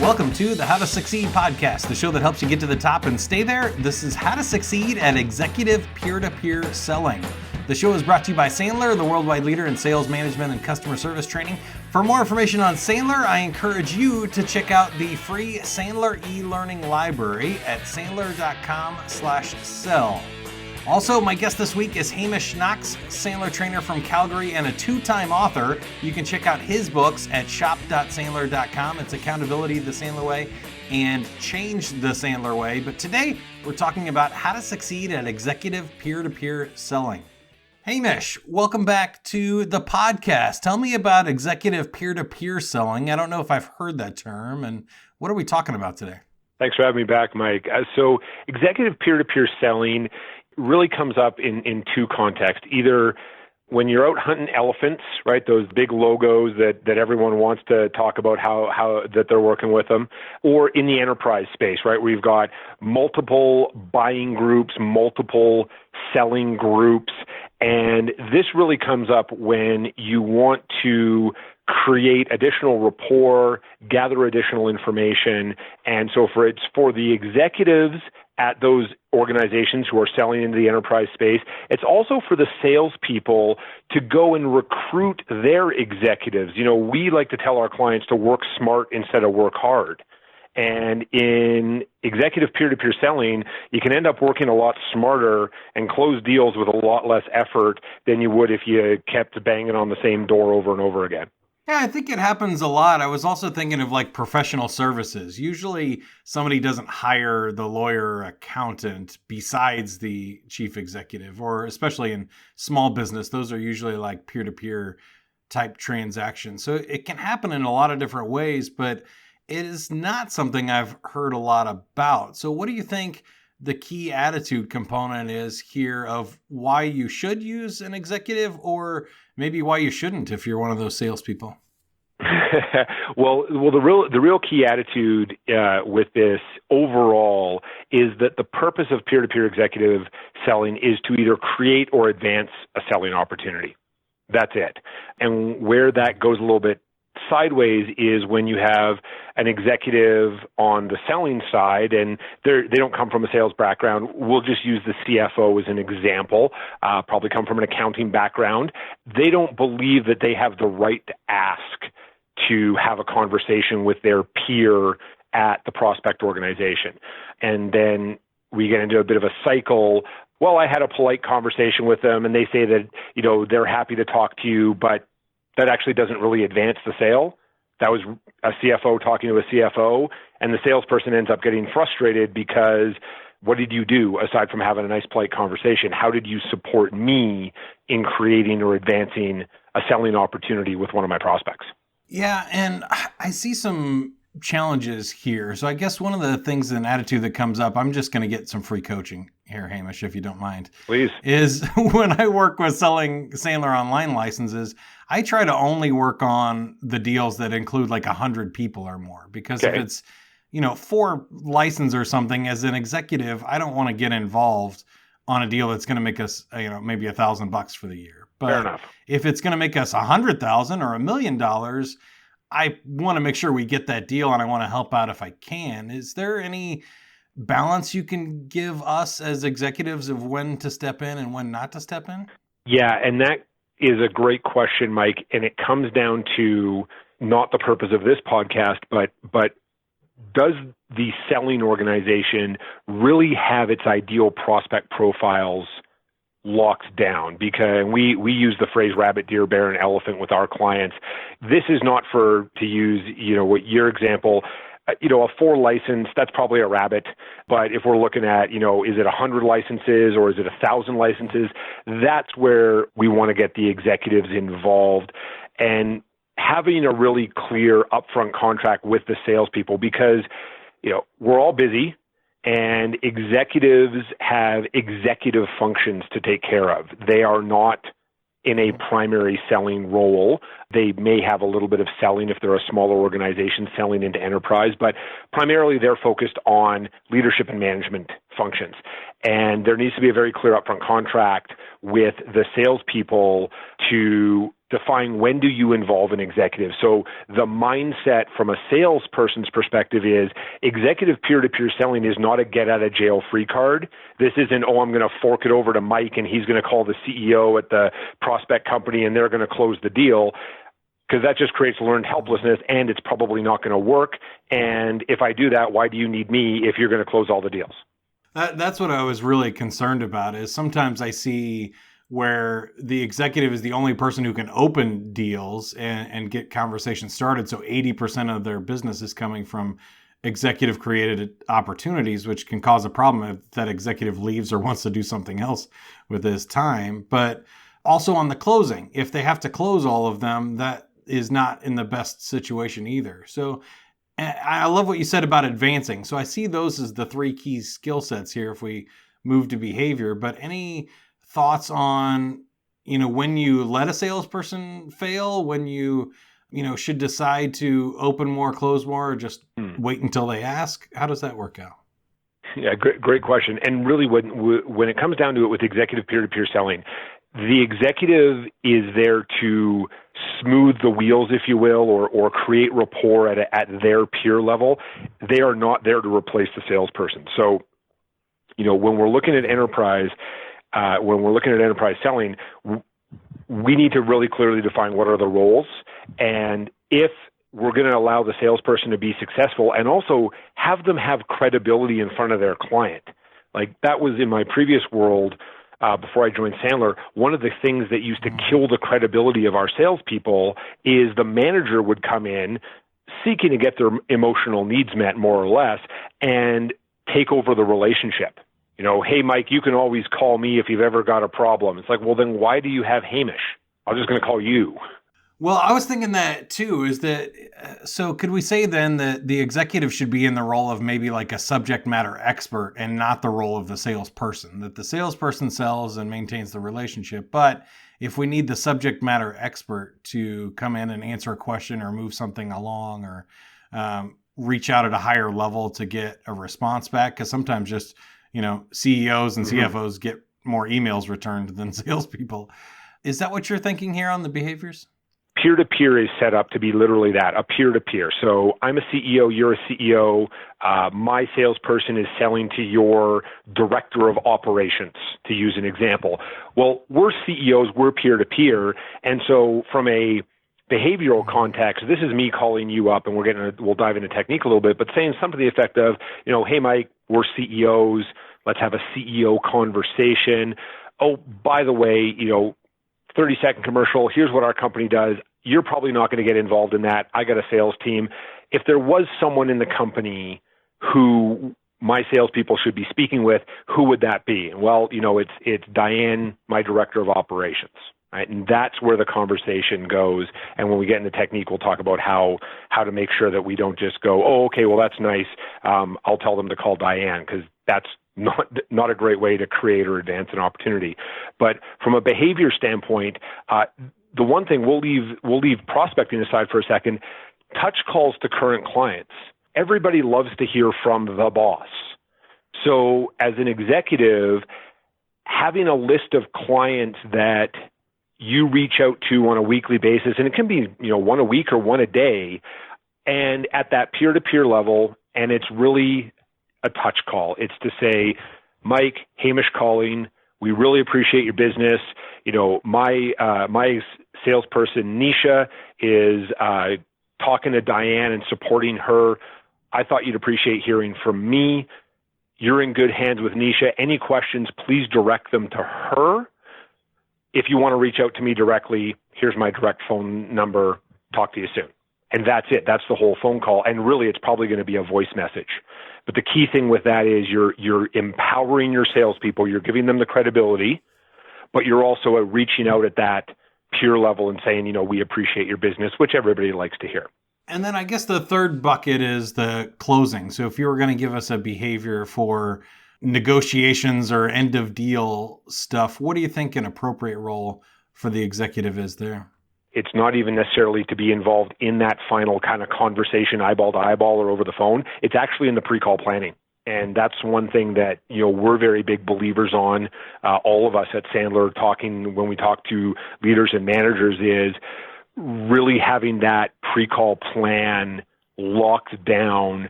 Welcome to the How to Succeed podcast, the show that helps you get to the top and stay there. This is How to Succeed at Executive Peer-to-Peer Selling. The show is brought to you by Sandler, the worldwide leader in sales management and customer service training. For more information on Sandler, I encourage you to check out the free Sandler e-learning library at sandler.com/sell. Also, my guest this week is Hamish Knox, Sandler trainer from Calgary and a two-time author. You can check out his books at shop.sandler.com. It's Accountability the Sandler Way and Change the Sandler Way. But today, we're talking about how to succeed at executive peer-to-peer selling. Hamish, welcome back to the podcast. Tell me about executive peer-to-peer selling. I don't know if I've heard that term, and what are we talking about today? Thanks for having me back, Mike. So executive peer-to-peer selling really comes up in two contexts. Either when you're out hunting elephants, right, those big logos that everyone wants to talk about how that they're working with them, or in the enterprise space, right, where you've got multiple buying groups, multiple selling groups. And this really comes up when you want to create additional rapport, gather additional information. And so it's for the executives at those organizations who are selling into the enterprise space. It's also for the salespeople to go and recruit their executives. You know, we like to tell our clients to work smart instead of work hard. And in executive peer-to-peer selling, you can end up working a lot smarter and close deals with a lot less effort than you would if you kept banging on the same door over and over again. Yeah, I think it happens a lot. I was also thinking of like professional services. Usually somebody doesn't hire the lawyer or accountant besides the chief executive, or especially in small business, those are usually like peer-to-peer type transactions. So it can happen in a lot of different ways, but it is not something I've heard a lot about. So what do you think the key attitude component is here of why you should use an executive, or maybe why you shouldn't if you're one of those salespeople? Well, the real key attitude with this overall is that the purpose of peer-to-peer executive selling is to either create or advance a selling opportunity. That's it. And where that goes a little bit sideways is when you have an executive on the selling side and they don't come from a sales background. We'll just use the CFO as an example, probably come from an accounting background. They don't believe that they have the right to ask to have a conversation with their peer at the prospect organization. And then we get into a bit of a cycle. Well, I had a polite conversation with them and they say that, you know, they're happy to talk to you, but that actually doesn't really advance the sale. That was a CFO talking to a CFO, and the salesperson ends up getting frustrated because what did you do aside from having a nice, polite conversation? How did you support me in creating or advancing a selling opportunity with one of my prospects? Yeah, and I see some challenges here. So I guess one of the things, an attitude that comes up, I'm just going to get some free coaching here, Hamish, if you don't mind. Please. Is when I work with selling Sandler online licenses, I try to only work on the deals that include like 100 people or more. Because if it's, 4 license or something, as an executive, I don't want to get involved on a deal that's going to make us, maybe $1,000 for the year. But fair enough. If it's going to make us $100,000 or $1 million, I want to make sure we get that deal, and I want to help out if I can. Is there any balance you can give us as executives of when to step in and when not to step in? Yeah, and that is a great question, Mike. And it comes down to not the purpose of this podcast, but does the selling organization really have its ideal prospect profiles locked down? Because we use the phrase rabbit, deer, bear, and elephant with our clients. This is not to use, what your example, a 4 license, that's probably a rabbit. But if we're looking at, is it 100 licenses or is it 1,000 licenses? That's where we want to get the executives involved and having a really clear upfront contract with the salespeople, because, we're all busy. And executives have executive functions to take care of. They are not in a primary selling role. They may have a little bit of selling if they're a smaller organization selling into enterprise, but primarily they're focused on leadership and management functions. And there needs to be a very clear upfront contract with the salespeople to define when do you involve an executive. So the mindset from a salesperson's perspective is executive peer-to-peer selling is not a get-out-of-jail-free card. This isn't, I'm going to fork it over to Mike and he's going to call the CEO at the prospect company and they're going to close the deal, because that just creates learned helplessness and it's probably not going to work. And if I do that, why do you need me if you're going to close all the deals? That's what I was really concerned about, is sometimes I see where the executive is the only person who can open deals and get conversations started. So 80% of their business is coming from executive created opportunities, which can cause a problem if that executive leaves or wants to do something else with his time. But also on the closing, if they have to close all of them, that is not in the best situation either. So I love what you said about advancing. So I see those as the three key skill sets here if we move to behavior. But any thoughts on, when you let a salesperson fail, when you should decide to open more, close more, or just wait until they ask? How does that work out? Yeah, great question. And really, when it comes down to it with executive peer-to-peer selling, the executive is there to smooth the wheels, if you will, or create rapport at their peer level. They are not there to replace the salesperson. So, when we're looking at enterprise selling, we need to really clearly define what are the roles, and if we're going to allow the salesperson to be successful and also have them have credibility in front of their client. Like that was in my previous world before I joined Sandler. One of the things that used to kill the credibility of our salespeople is the manager would come in seeking to get their emotional needs met, more or less, and take over the relationship. Hey, Mike, you can always call me if you've ever got a problem. It's like, well, then why do you have Hamish? I'm just going to call you. Well, I was thinking that too, is that, so could we say then that the executive should be in the role of maybe like a subject matter expert and not the role of the salesperson, that the salesperson sells and maintains the relationship. But if we need the subject matter expert to come in and answer a question or move something along or reach out at a higher level to get a response back, because sometimes just, CEOs and CFOs get more emails returned than salespeople. Is that what you're thinking here on the behaviors? Peer-to-peer is set up to be literally that, a peer-to-peer. So I'm a CEO, you're a CEO. My salesperson is selling to your director of operations, to use an example. Well, we're CEOs, we're peer-to-peer. And so from a behavioral context, this is me calling you up, and we'll dive into technique a little bit, but saying something to the effect of, hey, Mike, we're CEOs. Let's have a CEO conversation. Oh, by the way, 30-second commercial. Here's what our company does. You're probably not going to get involved in that. I got a sales team. If there was someone in the company who my salespeople should be speaking with, who would that be? Well, it's Diane, my director of operations. Right? And that's where the conversation goes. And when we get into technique, we'll talk about how to make sure that we don't just go, oh, okay, well, that's nice. I'll tell them to call Diane, because that's not a great way to create or advance an opportunity. But from a behavior standpoint, the one thing we'll leave prospecting aside for a second, touch calls to current clients. Everybody loves to hear from the boss. So as an executive, having a list of clients that you reach out to on a weekly basis, and it can be, one a week or one a day, and at that peer-to-peer level, and it's really a touch call. It's to say, Mike, Hamish calling. We really appreciate your business. My salesperson, Nisha, is talking to Diane and supporting her. I thought you'd appreciate hearing from me. You're in good hands with Nisha. Any questions, please direct them to her. If you want to reach out to me directly, here's my direct phone number. Talk to you soon. And that's it. That's the whole phone call. And really, it's probably going to be a voice message. But the key thing with that is you're empowering your salespeople. You're giving them the credibility, but you're also reaching out at that peer level and saying, we appreciate your business, which everybody likes to hear. And then I guess the third bucket is the closing. So if you were going to give us a behavior for negotiations or end of deal stuff, what do you think an appropriate role for the executive is there? It's not even necessarily to be involved in that final kind of conversation, eyeball to eyeball or over the phone. It's actually in the pre-call planning. And that's one thing that, we're very big believers on, all of us at Sandler when we talk to leaders and managers, is really having that pre-call plan locked down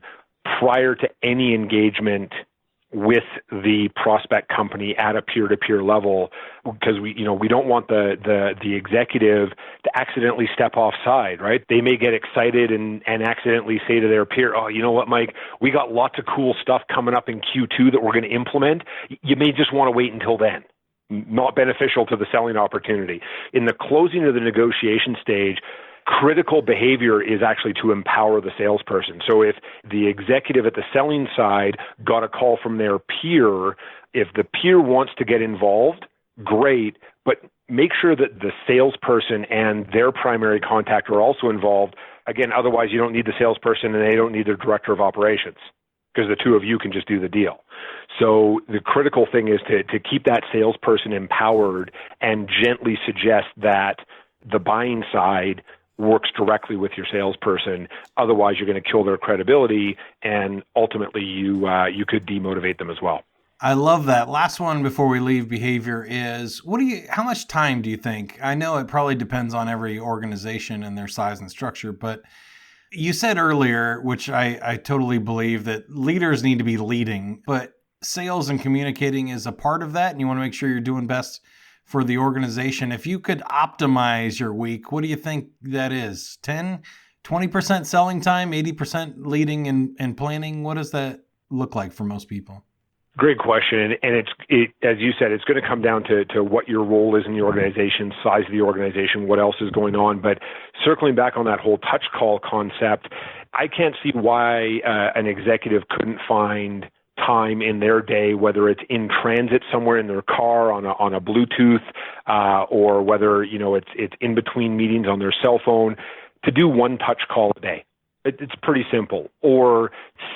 prior to any engagement with the prospect company at a peer-to-peer level, because we don't want the executive to accidentally step offside, right? They may get excited and accidentally say to their peer, "Oh, you know what, Mike? We got lots of cool stuff coming up in Q2 that we're going to implement. You may just want to wait until then." Not beneficial to the selling opportunity. In the closing of the negotiation stage, critical behavior is actually to empower the salesperson. So if the executive at the selling side got a call from their peer, if the peer wants to get involved, great, but make sure that the salesperson and their primary contact are also involved. Again, otherwise you don't need the salesperson and they don't need their director of operations, because the two of you can just do the deal. So the critical thing is to keep that salesperson empowered and gently suggest that the buying side works directly with your salesperson. Otherwise, you're going to kill their credibility, and ultimately you could demotivate them as well. I love that. Last one before we leave behavior is, how much time do you think? I know it probably depends on every organization and their size and structure, but you said earlier, which I totally believe, that leaders need to be leading, but sales and communicating is a part of that, and you want to make sure you're doing best for the organization. If you could optimize your week, what do you think that is? 10, 20% selling time, 80% leading and planning? What does that look like for most people? Great question. And as you said, it's going to come down to what your role is in the organization, size of the organization, what else is going on. But circling back on that whole touch call concept, I can't see why an executive couldn't find time in their day, whether it's in transit somewhere in their car on a Bluetooth, or whether it's in between meetings on their cell phone, to do one touch call a day. It's pretty simple. Or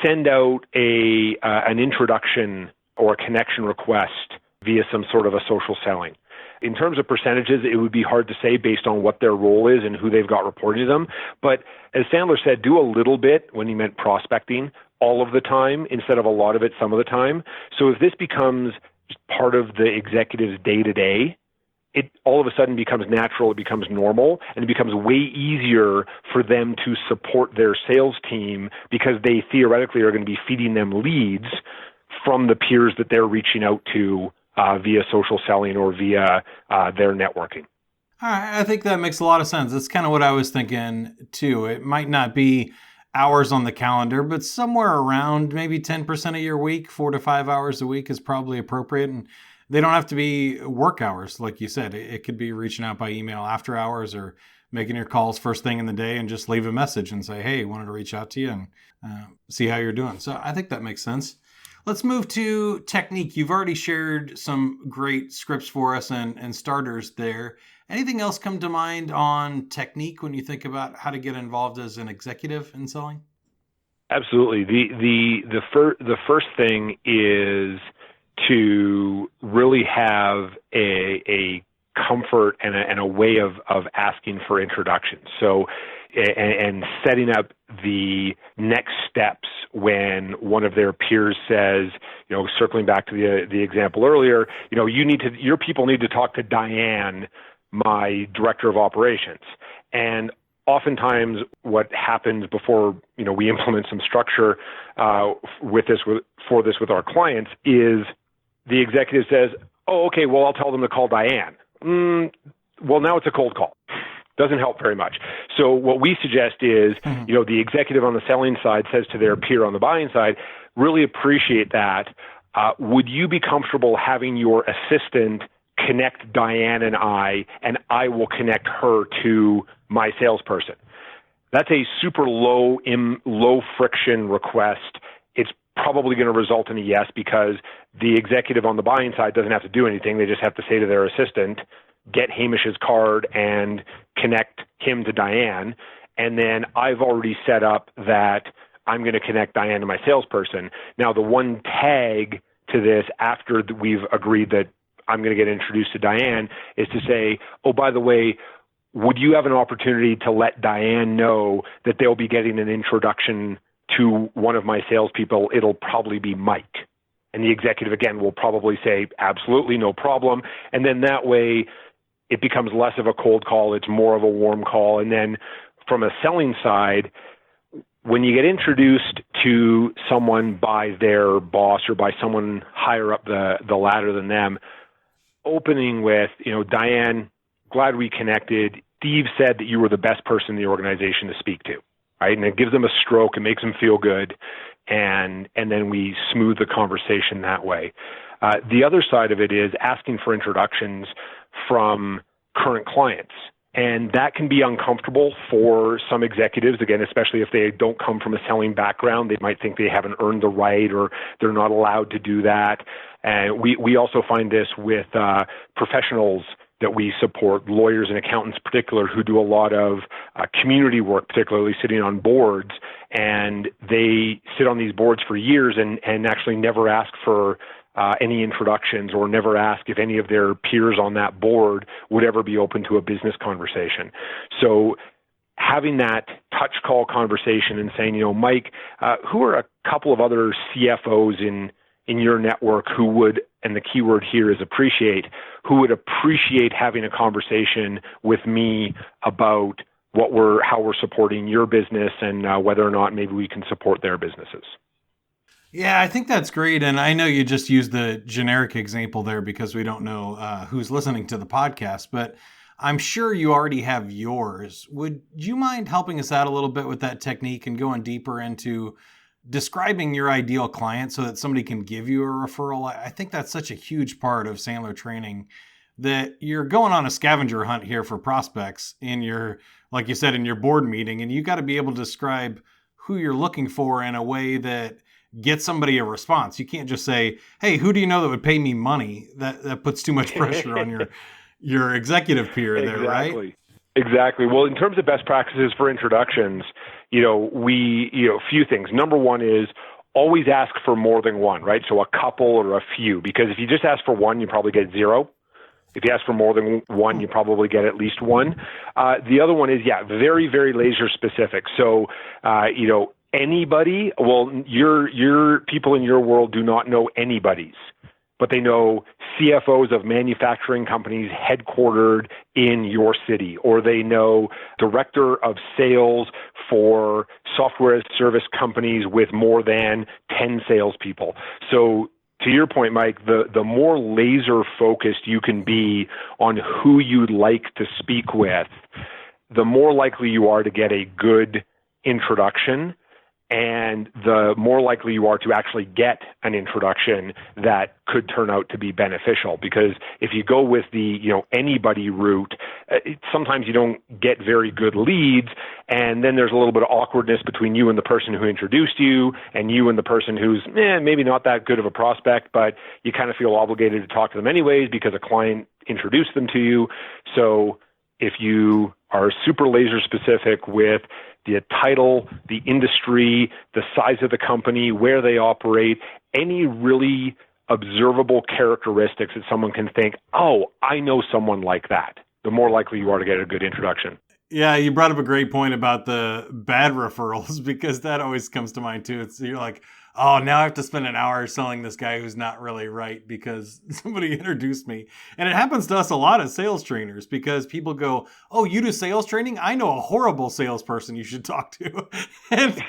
send out an introduction or a connection request via some sort of a social selling. In terms of percentages, it would be hard to say based on what their role is and who they've got reporting to them. But as Sandler said, do a little bit when he meant prospecting all of the time instead of a lot of it some of the time. So if this becomes part of the executive's day-to-day, it all of a sudden becomes natural, it becomes normal, and it becomes way easier for them to support their sales team, because they theoretically are going to be feeding them leads from the peers that they're reaching out to via social selling or via their networking. All right, I think that makes a lot of sense. That's kind of what I was thinking too. It might not be hours on the calendar, but somewhere around maybe 10% of your week, 4 to 5 hours a week is probably appropriate. And they don't have to be work hours, like you said. It could be reaching out by email after hours, or making your calls first thing in the day and just leave a message and say, hey, wanted to reach out to you and see how you're doing. So I think that makes sense. Let's move to technique. You've already shared some great scripts for us and starters there. Anything else come to mind on technique when you think about how to get involved as an executive in selling? Absolutely. The first thing is to really have a comfort and a way of asking for introductions. So, and setting up the next steps when one of their peers says, circling back to the example earlier, your people need to talk to Diane, my director of operations. And oftentimes what happens before, we implement some structure for this with our clients is the executive says, oh, okay, well, I'll tell them to call Diane. Well, now it's a cold call. Doesn't help very much. So what we suggest is, the executive on the selling side says to their peer on the buying side, really appreciate that. Would you be comfortable having your assistant connect Diane and I will connect her to my salesperson? That's a super low friction request. It's probably going to result in a yes, because the executive on the buying side doesn't have to do anything. They just have to say to their assistant, get Hamish's card and connect him to Diane. And then I've already set up that I'm going to connect Diane to my salesperson. Now, the one tag to this after we've agreed that I'm going to get introduced to Diane is to say, oh, by the way, would you have an opportunity to let Diane know that they'll be getting an introduction to one of my salespeople, it'll probably be Mike. And the executive, again, will probably say, absolutely, no problem. And then that way, it becomes less of a cold call. It's more of a warm call. And then from a selling side, when you get introduced to someone by their boss or by someone higher up the ladder than them, opening with, Diane, glad we connected. Steve said that you were the best person in the organization to speak to, right? And it gives them a stroke. It makes them feel good. And then we smooth the conversation that way. The other side of it is asking for introductions from current clients. And that can be uncomfortable for some executives, again, especially if they don't come from a selling background. They might think they haven't earned the right or they're not allowed to do that. And we also find this with professionals that we support, lawyers and accountants in particular, who do a lot of community work, particularly sitting on boards. And they sit on these boards for years and actually never ask for any introductions or never ask if any of their peers on that board would ever be open to a business conversation. So having that touch call conversation and saying, Mike, who are a couple of other CFOs in your network who would, and the key word here is appreciate, who would appreciate having a conversation with me about how we're supporting your business and whether or not maybe we can support their businesses. Yeah, I think that's great. And I know you just used the generic example there because we don't know who's listening to the podcast, but I'm sure you already have yours. Would you mind helping us out a little bit with that technique and going deeper into describing your ideal client so that somebody can give you a referral? I think that's such a huge part of Sandler training, that you're going on a scavenger hunt here for prospects in your, like you said, in your board meeting, and you got to be able to describe who you're looking for in a way that get somebody a response. You can't just say, hey, who do you know that would pay me money? That puts too much pressure on your executive peer there, right? Exactly. Well, in terms of best practices for introductions, a few things. Number one is always ask for more than one, right? So a couple or a few, because if you just ask for one, you probably get zero. If you ask for more than one, you probably get at least one. The other one is, very, very laser specific. So, anybody, well, your people in your world do not know anybody's, but they know CFOs of manufacturing companies headquartered in your city, or they know director of sales for software as service companies with more than 10 salespeople. So to your point, Mike, the more laser focused you can be on who you'd like to speak with, the more likely you are to get a good introduction, and the more likely you are to actually get an introduction that could turn out to be beneficial. Because if you go with the anybody route, sometimes you don't get very good leads, and then there's a little bit of awkwardness between you and the person who introduced you, and you and the person who's maybe not that good of a prospect, but you kind of feel obligated to talk to them anyways because a client introduced them to you. So if you are super laser specific with the title, the industry, the size of the company, where they operate, any really observable characteristics that someone can think, oh, I know someone like that, the more likely you are to get a good introduction. Yeah, you brought up a great point about the bad referrals, because that always comes to mind too. You're like, oh, now I have to spend an hour selling this guy who's not really right because somebody introduced me. And it happens to us a lot as sales trainers, because people go, oh, you do sales training? I know a horrible salesperson you should talk to. And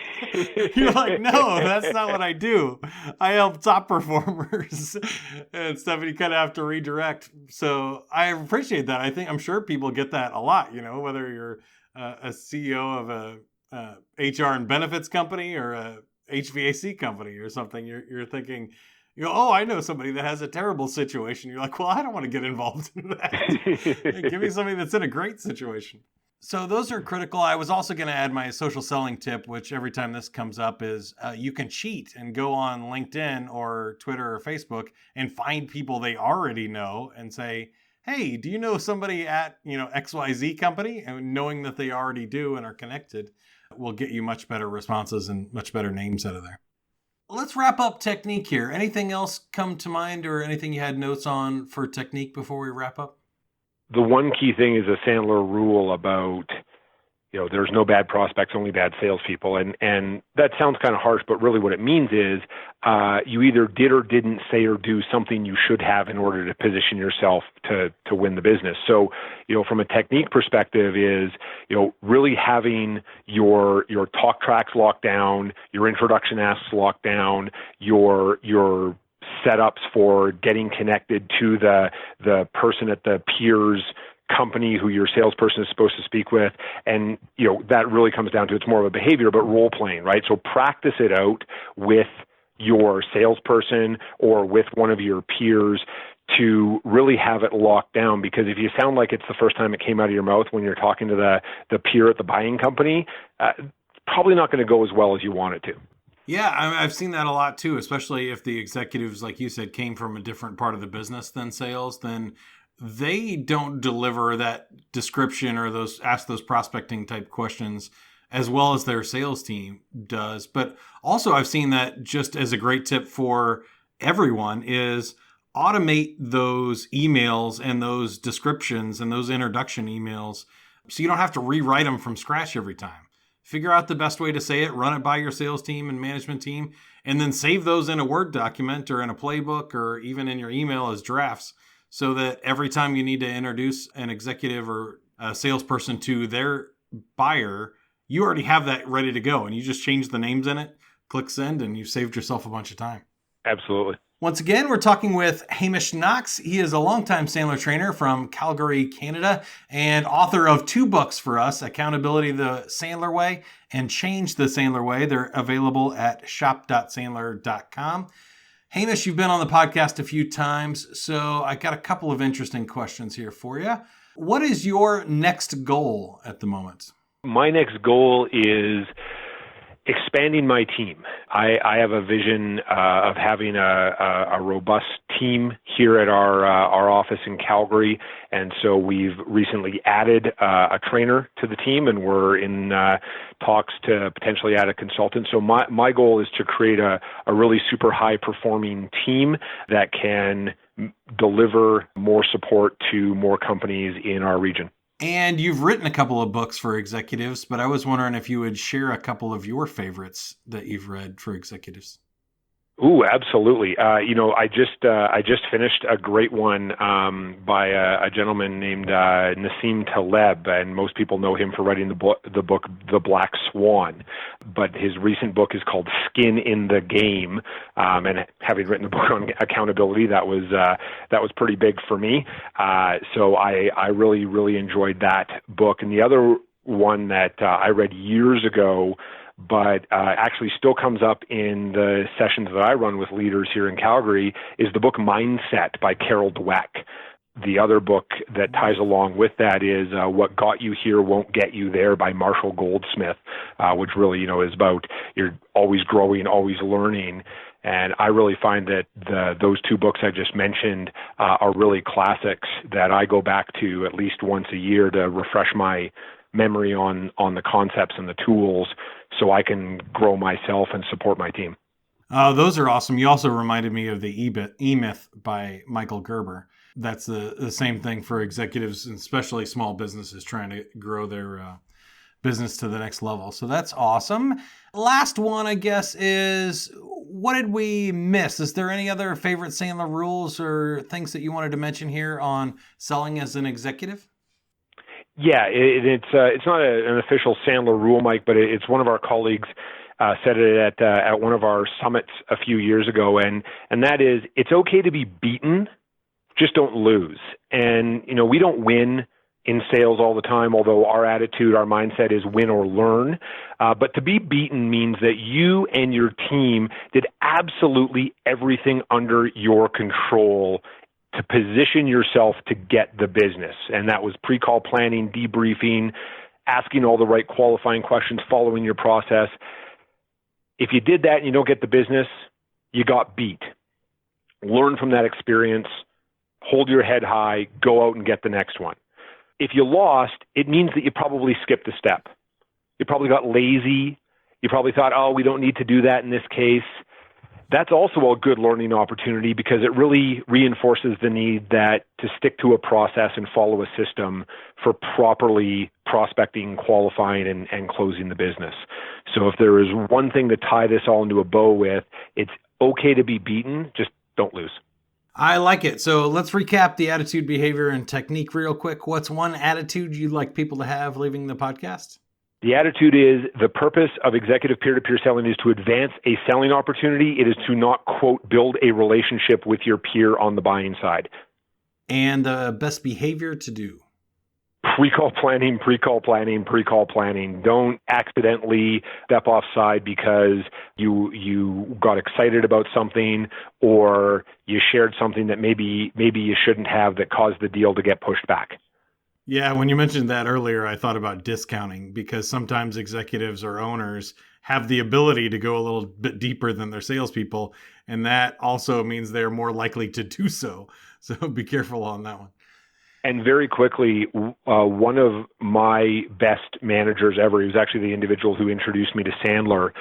you're like, no, that's not what I do. I help top performers and stuff, and you kind of have to redirect. So I appreciate that. I'm sure people get that a lot, whether you're a CEO of a HR and benefits company or a HVAC company or something. You're thinking, oh, I know somebody that has a terrible situation. You're like, well, I don't want to get involved in that. Give me somebody that's in a great situation. So those are critical. I was also going to add my social selling tip, which every time this comes up is you can cheat and go on LinkedIn or Twitter or Facebook and find people they already know and say, hey, do you know somebody at, XYZ company? And knowing that they already do and are connected will get you much better responses and much better names out of there. Let's wrap up technique here. Anything else come to mind, or anything you had notes on for technique before we wrap up? The one key thing is a Sandler rule about, there's no bad prospects, only bad salespeople. And that sounds kind of harsh, but really what it means is you either did or didn't say or do something you should have in order to position yourself to win the business. So, from a technique perspective is, really having your talk tracks locked down, your introduction asks locked down, your setups for getting connected to the person at the peers company who your salesperson is supposed to speak with. And, that really comes down to, it's more of a behavior, but role playing, right? So practice it out with your salesperson or with one of your peers to really have it locked down. Because if you sound like it's the first time it came out of your mouth when you're talking to the peer at the buying company, probably not going to go as well as you want it to. Yeah, I've seen that a lot too, especially if the executives, like you said, came from a different part of the business than sales, then they don't deliver that description or ask those prospecting type questions as well as their sales team does. But also I've seen that, just as a great tip for everyone, is automate those emails and those descriptions and those introduction emails so you don't have to rewrite them from scratch every time. Figure out the best way to say it, run it by your sales team and management team, and then save those in a Word document or in a playbook or even in your email as drafts, so that every time you need to introduce an executive or a salesperson to their buyer, you already have that ready to go, and you just change the names in it, click send, and you've saved yourself a bunch of time. Absolutely. Once again, we're talking with Hamish Knox. He is a longtime Sandler trainer from Calgary, Canada, and author of 2 books for us, Accountability the Sandler Way and Change the Sandler Way. They're available at shop.sandler.com. Hamish, you've been on the podcast a few times, so I got a couple of interesting questions here for you. What is your next goal at the moment? My next goal is expanding my team. I have a vision of having a robust team here at our office in Calgary, and so we've recently added a trainer to the team, and we're in talks to potentially add a consultant. So my goal is to create a really super high performing team that can deliver more support to more companies in our region. And you've written a couple of books for executives, but I was wondering if you would share a couple of your favorites that you've read for executives. Ooh, absolutely. I just finished a great one by a gentleman named Nassim Taleb, and most people know him for writing the book The Black Swan. But his recent book is called Skin in the Game, and having written a book on accountability, that was pretty big for me. So I really, really enjoyed that book. And the other one that I read years ago, but actually still comes up in the sessions that I run with leaders here in Calgary, is the book Mindset by Carol Dweck. The other book that ties along with that is What Got You Here Won't Get You There by Marshall Goldsmith, which really, is about you're always growing, always learning. And I really find that those 2 books I just mentioned are really classics that I go back to at least once a year to refresh my memory on the concepts and the tools so I can grow myself and support my team. Those are awesome. You also reminded me of the E-Myth by Michael Gerber. That's the same thing for executives, and especially small businesses trying to grow their business to the next level. So that's awesome. Last one, I guess, is what did we miss? Is there any other favorite Sandler rules or things that you wanted to mention here on selling as an executive? Yeah, it's not an official Sandler rule, Mike, but it's one of our colleagues said it at one of our summits a few years ago, and that is, it's okay to be beaten, just don't lose. And we don't win in sales all the time, although our attitude, our mindset is win or learn. But to be beaten means that you and your team did absolutely everything under your control to position yourself to get the business. And that was pre-call planning, debriefing, asking all the right qualifying questions, following your process. If you did that and you don't get the business, you got beat. Learn from that experience, hold your head high, go out and get the next one. If you lost, it means that you probably skipped a step. You probably got lazy. You probably thought, oh, we don't need to do that in this case. That's also a good learning opportunity because it really reinforces the need that to stick to a process and follow a system for properly prospecting, qualifying, and closing the business. So if there is one thing to tie this all into a bow with, it's okay to be beaten, just don't lose. I like it. So let's recap the attitude, behavior, and technique real quick. What's one attitude you'd like people to have leaving the podcast? The attitude is the purpose of executive peer-to-peer selling is to advance a selling opportunity. It is to not, quote, build a relationship with your peer on the buying side. And the best behavior to do? Pre-call planning, pre-call planning, pre-call planning. Don't accidentally step offside because you got excited about something or you shared something that maybe you shouldn't have that caused the deal to get pushed back. Yeah, when you mentioned that earlier, I thought about discounting because sometimes executives or owners have the ability to go a little bit deeper than their salespeople, and that also means they're more likely to do so. So be careful on that one. And very quickly, one of my best managers ever, he was actually the individual who introduced me to Sandler.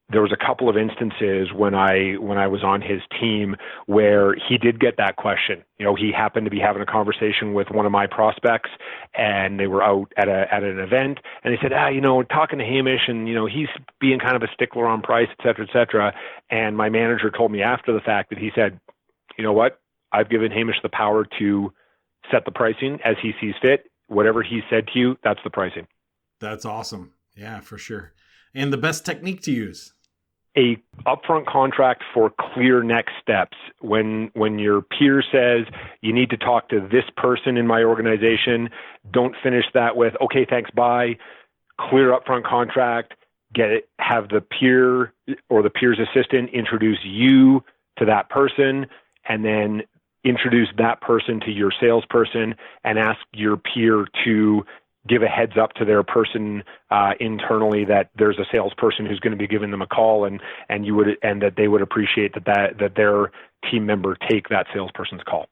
There was a couple of instances when I was on his team where he did get that question. You know, he happened to be having a conversation with one of my prospects, and they were out at an event, and they said, talking to Hamish, and he's being kind of a stickler on price, et cetera, et cetera. And my manager told me after the fact that he said, you know what, I've given Hamish the power to set the pricing as he sees fit. Whatever he said to you, that's the pricing. That's awesome. Yeah, for sure. And the best technique to use? A upfront contract for clear next steps. When your peer says you need to talk to this person in my organization, don't finish that with, okay, thanks, bye. Clear upfront contract, have the peer or the peer's assistant introduce you to that person, and then introduce that person to your salesperson and ask your peer to give a heads up to their person internally that there's a salesperson who's going to be giving them a call, and that they would appreciate that their team member take that salesperson's call.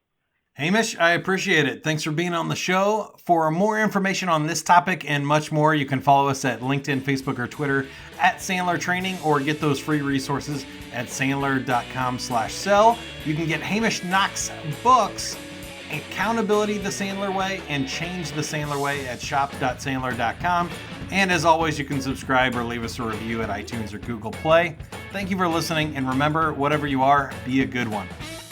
Hamish, I appreciate it. Thanks for being on the show. For more information on this topic and much more, you can follow us at LinkedIn, Facebook, or Twitter at Sandler Training, or get those free resources at sandler.com/sell. You can get Hamish Knox books, Accountability the Sandler Way and Change the Sandler Way at shop.sandler.com. And as always, you can subscribe or leave us a review at iTunes or Google Play. Thank you for listening, and remember, whatever you are, be a good one.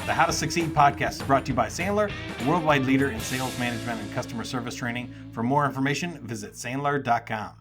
The How to Succeed podcast is brought to you by Sandler, the worldwide leader in sales management and customer service training. For more information, visit sandler.com.